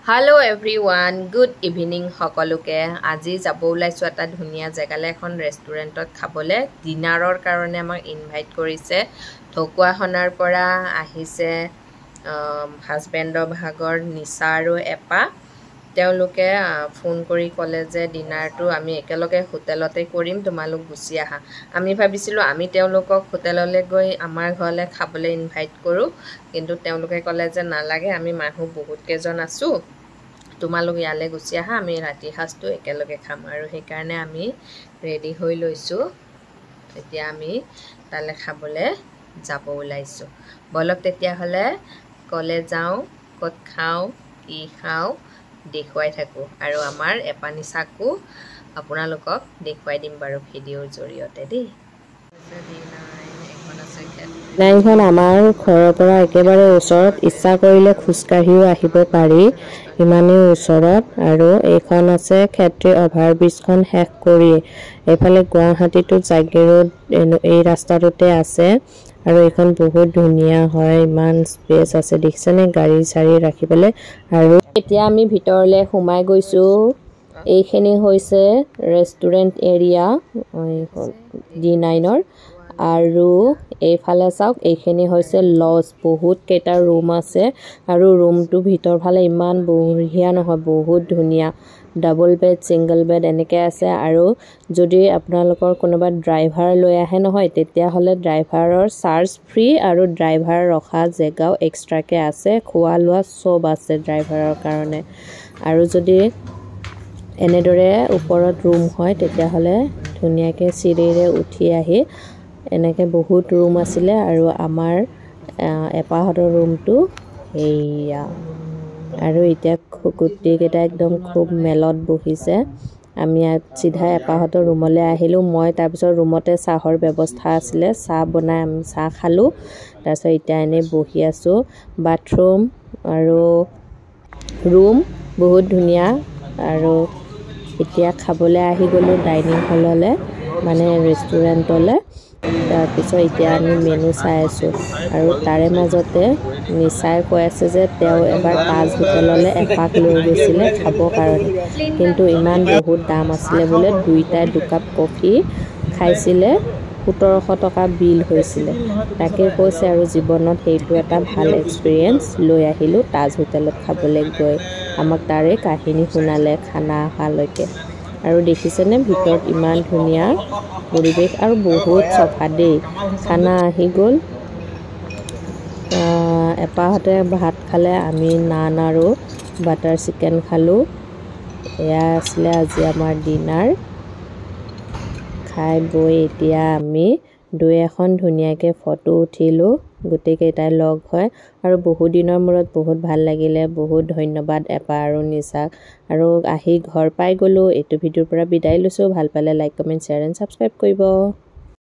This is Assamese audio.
Hello everyone, good evening সকলোকে আজি যাব ওলাইছো এটা ধুনিয়া জেগালে এখন ৰেষ্টুৰেণ্টত খাবলে ডিনাৰৰ কাৰণে আমাক ইনভাইট কৰিছে ঠকুৱাখনৰ পৰা আহিছে হাজবেণ্ডৰ ভাগৰ নিচা আৰু এপা তেওঁলোকে ফোন কৰি ক'লে যে ডিনাৰটো আমি একেলগে হোটেলতে কৰিম তোমালোক গুছি আহা আমি ভাবিছিলো আমি তেওঁলোকক হোটেললৈ গৈ আমাৰ ঘৰলে খাবলে ইনভাইট কৰো কিন্তু তেওঁলোকে ক'লে যে নালাগে আমি মানুহ বহুত কেজন আছো তোমালোক ইয়ালে গুছি আহা আমি ৰাতি হাসটো একেলগে খাম আৰু সেই কাৰণে আমি ৰেডি হৈ লৈছো এতিয়া আমি তালে খাবলে যাব ওলাইছো বলক তেতিয়া হলে কলে যাও কত খাও কি খাও দেখুৱাই থাকো আৰু আমাৰ এপানিসাকো আপোনালোকক দেখুৱাই দিম বাৰু ভিডিওৰ জৰিয়তে দেই নাইখন আমাৰ ঘৰৰ পৰা একেবাৰে ওচৰত ইচ্ছা কৰিলে খুস্কাহিও আহিব পাৰি ইমানেই ওচৰত আৰু এইখন আছে ক্ষেত্ৰী অভাৰব্ৰিজখন শেষ কৰি এফালে গুৱাহাটীটো জাগিৰোড এই ৰাস্তাটোতে আছে আৰু এইখন বহুত ধুনিয়া হয় ইমান স্পেস আছে দেখিছেনে গাড়ী চাৰি ৰাখিবলে আৰু এতিয়া আমি ভিতৰলে সোমাই গৈছো এইখিনি হৈছে ৰেষ্টুৰেণ্ট এৰিয়া D9ৰ আৰু এইফালে চাওক এইখিনি হৈছে লজ বহুত কেটা ৰুম আছে আৰু ৰুমটো ভিতৰ ফালে ইমান বঢ়িয়া নহয় বহুত ধুনিয়া ডাবল বেড সিঙ্গল বেড এনেকে আছে আৰু যদি আপোনালোকৰ কোনোবা ড্ৰাইভাৰ লৈ আহে নহয় তেতিয়া হলে ড্ৰাইভাৰৰ চাৰ্জ ফ্ৰী আৰু ড্ৰাইভাৰ ৰখা জেগাও এক্সট্ৰাকে আছে খোৱা লোৱা সব আছে ড্ৰাইভাৰৰ কাৰণে আৰু যদি এনেদৰে ওপৰত ৰুম হয় তেতিয়া হলে ধুনিয়াকে চিৰিৰে উঠি আহি এনেকে বহুত ৰুম আছিলে আৰু আমাৰ এপাহতৰ ৰুমটো এইয়া আৰু এতিয়া খুকুটি কেটা একদম খুব মেলত বহিছে আমি চিধা এপাহতৰ ৰুমলৈ আহিলো মই তাৰ পিছত ৰুমতে চাহৰ ব্যৱস্থা আছিলে চাহ বনাই আমি চাহ খালো তাৰ পিছত এতিয়া এনে বহি আছো বাথৰুম আৰু ৰুম বহুত ধুনিয়া আৰু এতিয়া খাবলৈ আহি গলো ডাইনিং হললে মানে ৰেষ্টুৰেণ্টলে তাৰ পিছত এতিয়া আমি মেনু চাই আছো আৰু তাৰে মাজতে নিচাই কৈ আছে যে তেওঁ এবাৰ তাজ হোটেললে এপাক লৈ গৈছিলে খাব কাৰণে কিন্তু ইমান বহুত দাম আছিলে বলে দুইটাই দুকাপ কফি খাইছিলে 1700 টকা বিল হৈছিলে তাকে কৈছে আৰু জীৱনত হেইটো এটা ভাল এক্সপেৰিয়েন্স লৈ আহিলো তাজ হোটেলত খাবলৈ গৈ আমাক তাৰে কাহিনী শুনালে খানা খালৈকে আৰু দেখিছেনে ভিতৰত ইমান ধুনিয়া পৰিবেশ আৰু বহুত সফা দেই খানা আহি গল এপাহতে ভাত খালে আমি নান আৰু বাটাৰ চিকেন খালো এয়া আসলে আজি আমাৰ ডিনাৰ খাই বই এতিয়া আমি দুই এখন ধুনিয়াকে ফটো উঠিলো গুটি কেইটাই লগ হয় আৰু বহুত দিনৰ মূৰত বহুত ভাল লাগিলে বহুত ধন্যবাদ এপা আৰু নিচাক আৰু আহি ঘৰ পাই গলো এটো ভিডিওৰ পৰা বিদায় লৈছো ভাল পালে like comment share and subscribe কৰিব